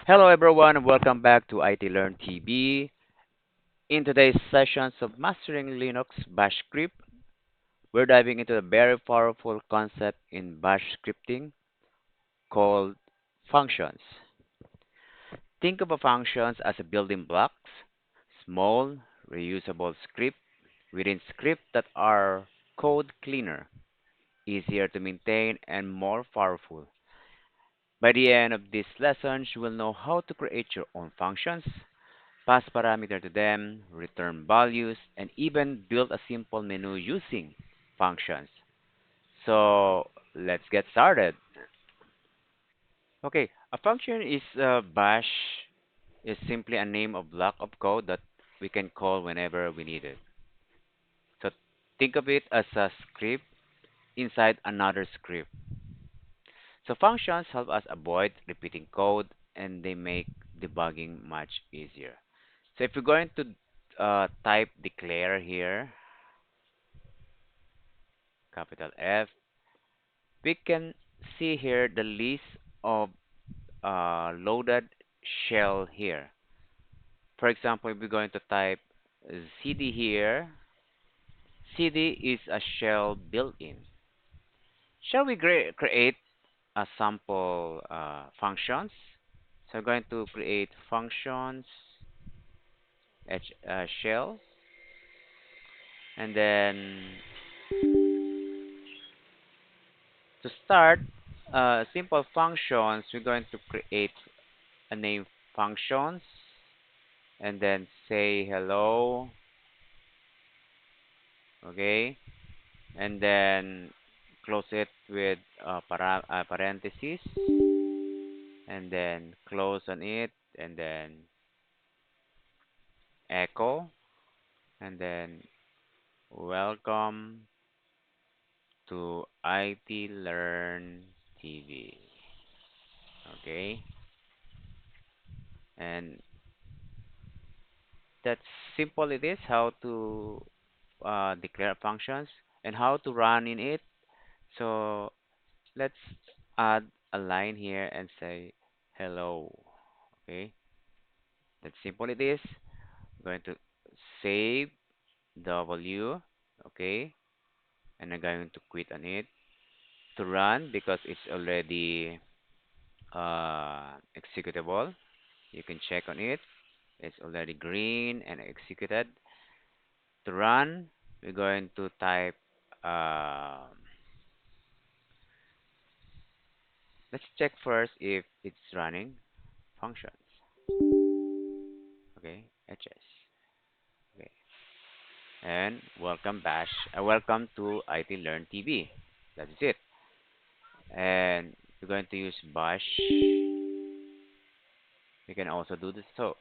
Hello everyone, and welcome back to IT Learn TV. In today's sessions of Mastering Linux Bash Script, we're diving into a very powerful concept in Bash scripting called functions. Think of a functions as a building blocks, small, reusable script within script that are code cleaner, easier to maintain, and more powerful. By the end of this lesson, you will know how to create your own functions, pass parameter to them, return values, and even build a simple menu using functions. So let's get started. Okay, a function is bash is simply a name of block of code that we can call whenever we need it. So think of it as a script inside another script. So functions help us avoid repeating code and they make debugging much easier. So if you're going to type declare here, capital F, we can see here the list of loaded shell here. For example, if we're going to type cd here, cd is a shell built-in. Shall we create a sample functions? So we're going to create functions shell, and then to start simple functions, we're going to create a name functions and then say hello, okay, and then close it with parentheses, and then close on it, and then echo, and then welcome to IT Learn TV, okay, and that's simple. It is how to declare functions and how to run in it. So let's add a line here and say hello. Okay, that's simple it is. I'm going to save W. Okay, and I'm going to quit on it to run because it's already executable. You can check on it. It's already green and executed. To run, we're going to type. Uh, let's check first if it's running functions. Okay, HS. Okay, and welcome Bash. Welcome to IT Learn TV. That's it. And we're going to use Bash. We can also do this. So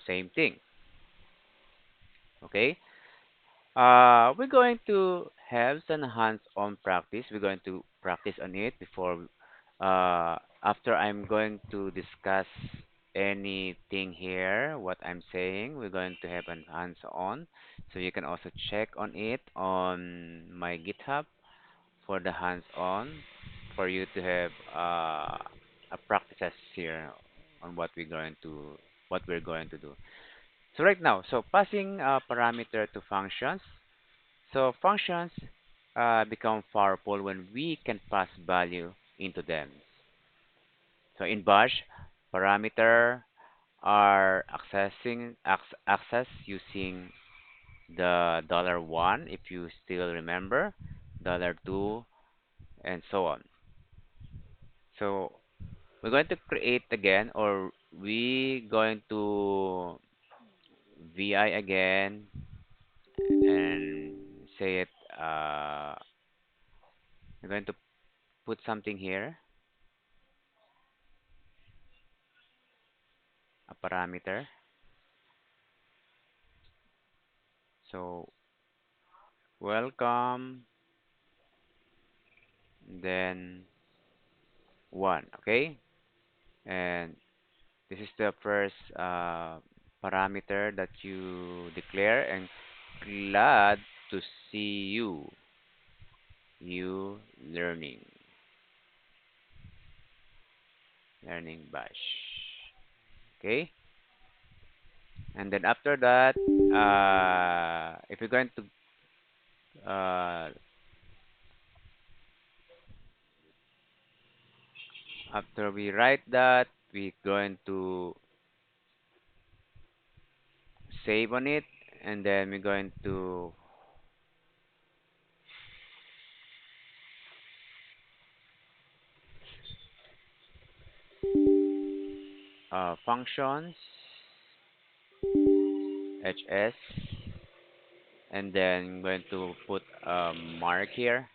same thing. Okay. We're going to have some hands-on practice. We're going to practice on it before, after I'm going to discuss anything here, what I'm saying, we're going to have an hands-on. So you can also check on it on my GitHub for the hands-on for you to have a practices here on what we're going to do. So right now, so passing a parameter to functions. So functions become powerful when we can pass value into them. So in Bash, parameter are access using the $1 if you still remember, $2, and so on. So we're going to create again, or we going to vi again and say it. We're going to put something here, a parameter. So welcome, then one, okay? And this is the first parameter that you declare, and glad to see you learning. learning bash. Okay, and then after that, if you're going to after we write that, we're going to save on it, and then we're going to functions hs, and then I'm going to put a mark here.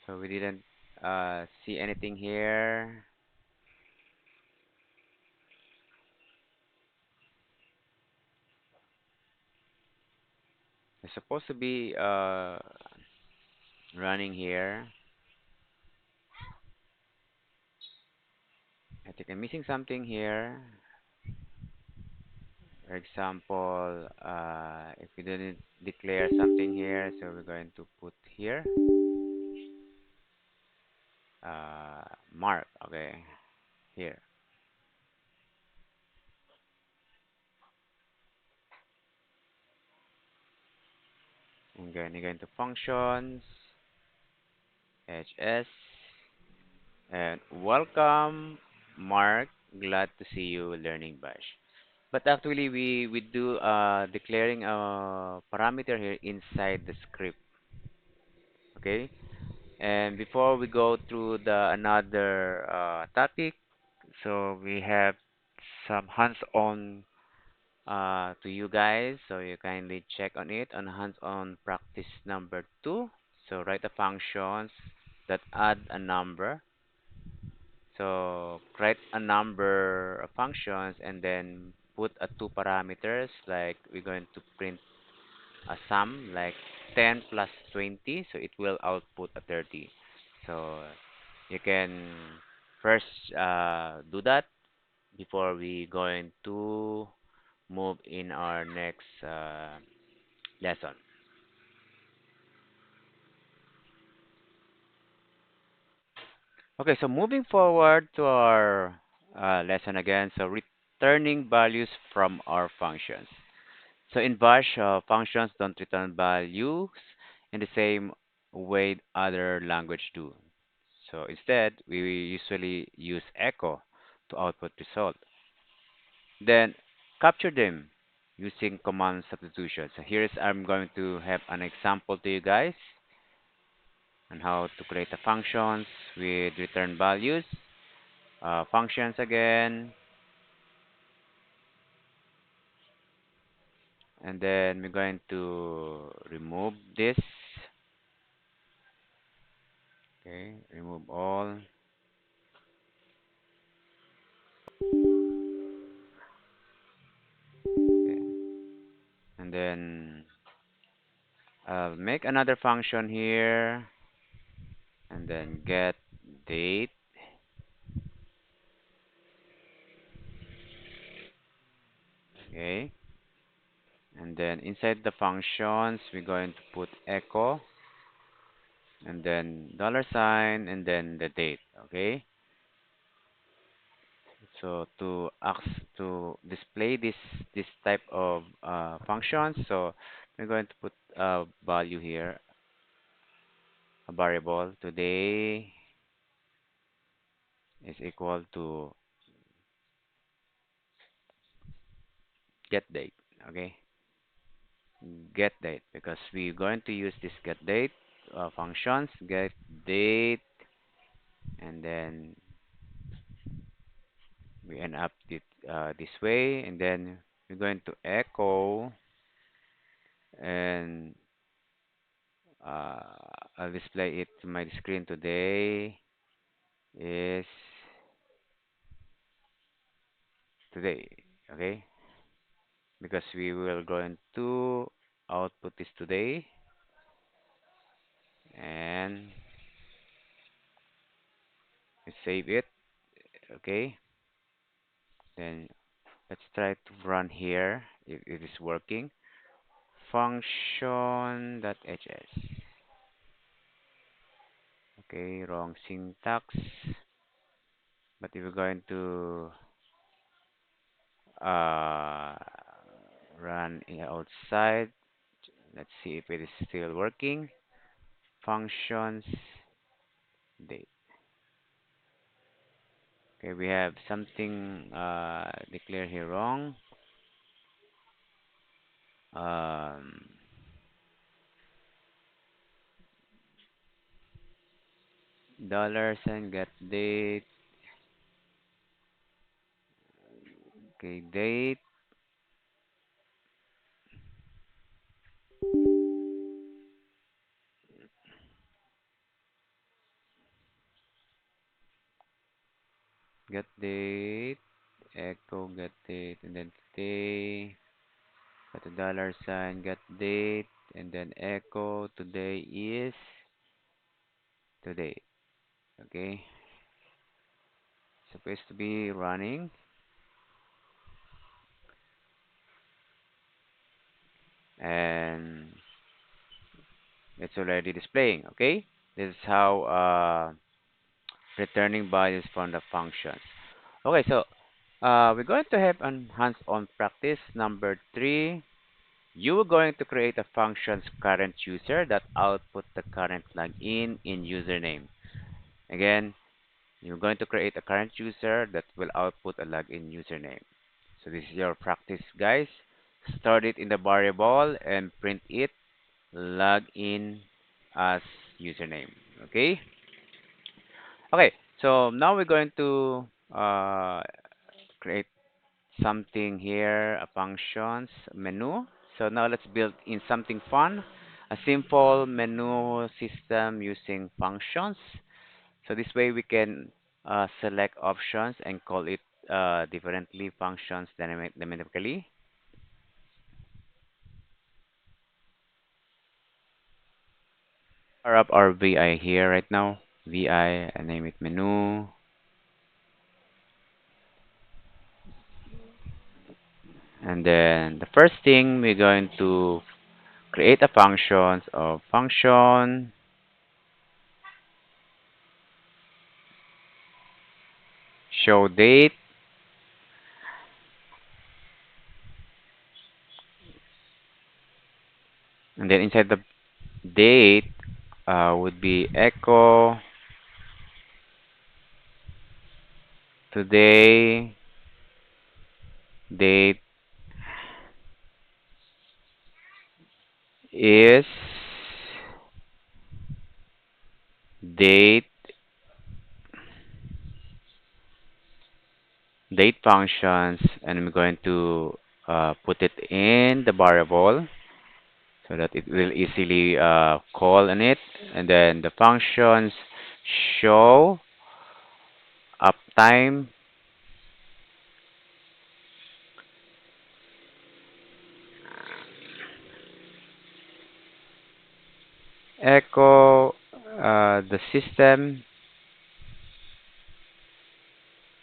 So we didn't see anything here. It's supposed to be running here. I think I'm missing something here. For example, if we didn't declare something here, so we're going to put here mark. Okay, here. I'm going to functions, hs, and welcome, Mark. Glad to see you learning Bash. But actually, we do declaring a parameter here inside the script. Okay. And before we go through the another topic, so we have some hands-on to you guys. So you kindly check on it on hands-on practice number 2. So write the functions that add a number. So create a number of functions and then put a two parameters like we're going to print a sum like 10 plus 20, so it will output a 30. So you can first do that before we going to move in our next lesson. Okay, so moving forward to our lesson again, so returning values from our functions. So in Bash, functions don't return values in the same way other language do. So instead, we usually use echo to output result. Then capture them using command substitution. So here's I'm going to have an example to you guys on how to create a functions with return values. Functions again, and then we're going to remove this. Okay, remove all. Okay. And then I'll make another function here, and then get date. Okay, and then inside the functions we're going to put echo, and then dollar sign, and then the date. Okay, so to display this type of functions, so we're going to put a value here, a variable today is equal to get date. Okay, get date because we're going to use this get date functions, get date, and then we end up this way, and then we're going to echo, and I'll display it to my screen today is today. Okay, because we will going to output this today, and we save it. Okay, then let's try to run here if it is working. Function.hs. Okay, wrong syntax. But if we're going to uh, run outside, let's see if it is still working. Functions date. Okay, we have something declared here wrong. Um, Dollars and get date. Okay, date. Get date. Echo get date. And then today. Got a dollar sign. Get date. And then echo. Today is today. Okay. Supposed to be running. And it's already displaying. Okay. This is how returning values from the functions. Okay, so we're going to have a hands-on practice number 3. You are going to create a function's current user that output the current login in username. Again, you're going to create a current user that will output a login username. So this is your practice, guys. Start it in the variable and print it login as username. Okay. Okay. So now we're going to create something here, a functions menu. So now let's build in something fun, a simple menu system using functions. So this way we can select options and call it differently functions dynamically. Power up our VI here right now. VI, I name it menu. And then the first thing we're going to create a functions of function show date. And then inside the date would be echo today date is date date functions, and I'm going to put it in the variable so that it will easily call on it. And then the functions show uptime echo the system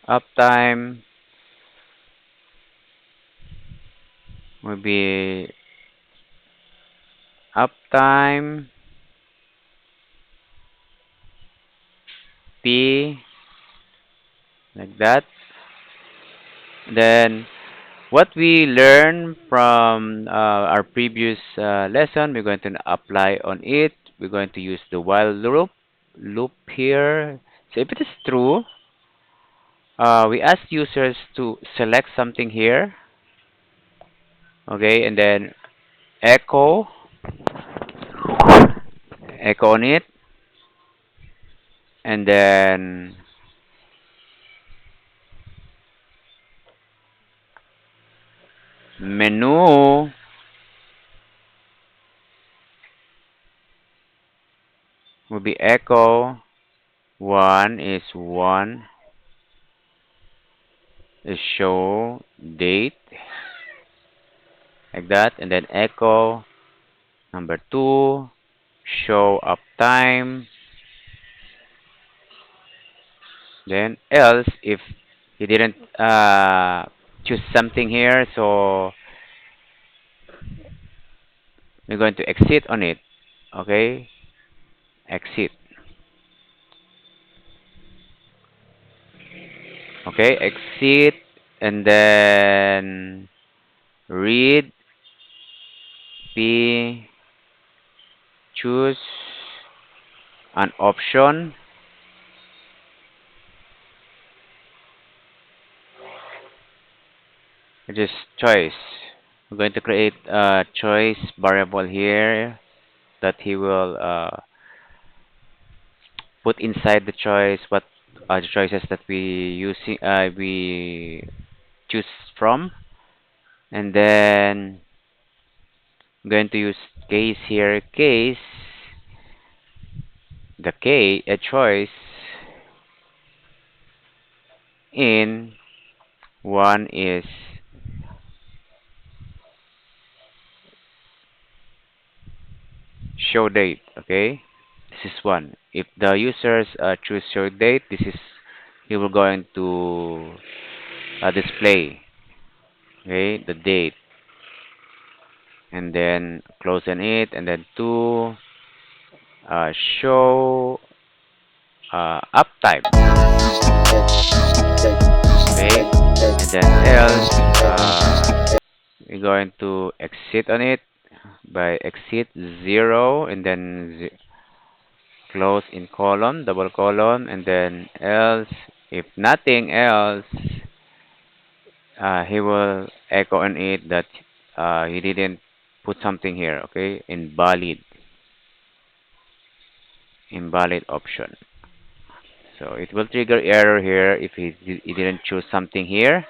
uptime will be uptime p like that. Then what we learned from our previous lesson, we're going to apply on it. We're going to use the while loop here. So if it is true, we ask users to select something here, okay, and then echo, echo on it, and then menu will be echo. One is show date like that, and then echo number 2 show uptime. Then else if you didn't choose something here, so we're going to exit on it. Okay, exit. Okay, exit and then read p, choose an option, which is choice. We're going to create a choice variable here that he will put inside the choice what are the choices that we choose from, and then I'm going to use case here. Case the K a choice in one is show date. Okay, this is one. If the users choose show date, this is he will going to display, okay, the date, and then close on it, and then two show uptime, okay, and then else we're going to exit on it by exit zero, and then close in colon, double colon, and then else. If nothing else, he will echo on it that he didn't put something here. Okay, invalid option. So it will trigger error here if he didn't choose something here.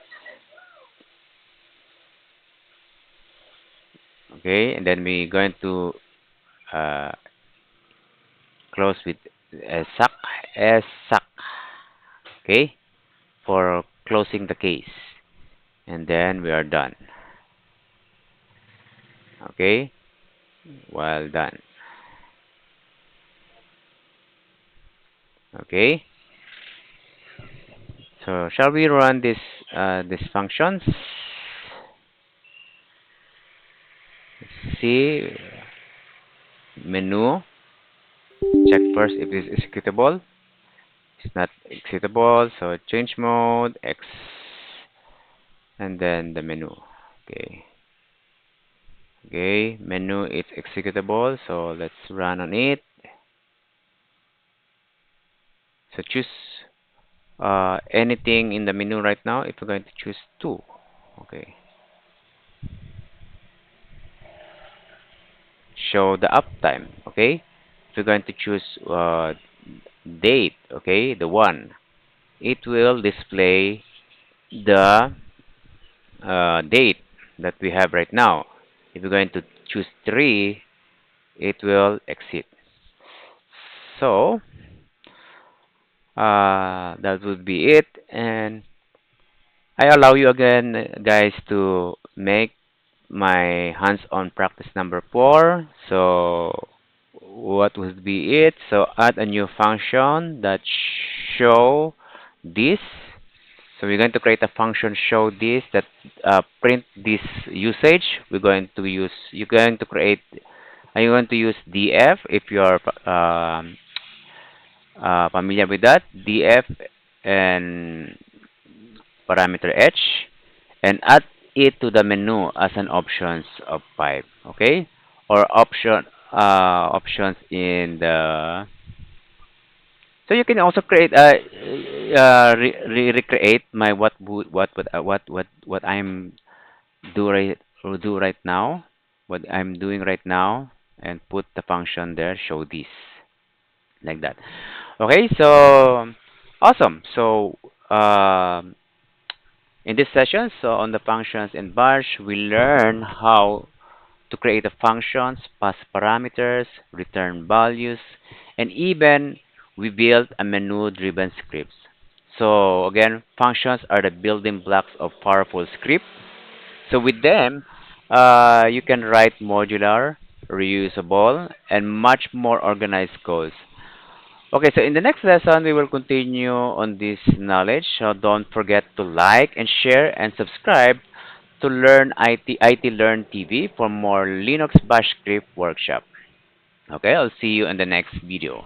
Okay, and then we going to uh, close with suck suck. Okay, for closing the case, and then we are done. Okay, well done. Okay, so shall we run this functions? See menu. Check first if it is executable. It's not executable, so change mode X, and then the menu. Okay, okay, menu is executable, so let's run on it. So choose anything in the menu right now. If we're going to choose two, okay, show the uptime. Okay, if we're going to choose date, okay, the one, it will display the date that we have right now. If we're going to choose three, it will exit. So that would be it, and I allow you again, guys, to make my hands-on practice number 4. So what would be it? So add a new function that show this. So we're going to create a function show this that print this usage. You're going to create, are you going to use df if you are familiar with that? Df and parameter h, and add it to the menu as an options of 5, okay? Or options in the, so you can also create recreate my what I'm do right now, what I'm doing right now, and put the function there, show this, like that. Okay, so awesome. So in this session, so on the functions in Bash, we learn how to create the functions, pass parameters, return values, and even we build a menu-driven scripts. So again, functions are the building blocks of powerful script. So with them, you can write modular, reusable, and much more organized codes. Okay, so in the next lesson, we will continue on this knowledge. So don't forget to like and share and subscribe to learn IT Learn TV for more Linux Bash script workshop. Okay, I'll see you in the next video.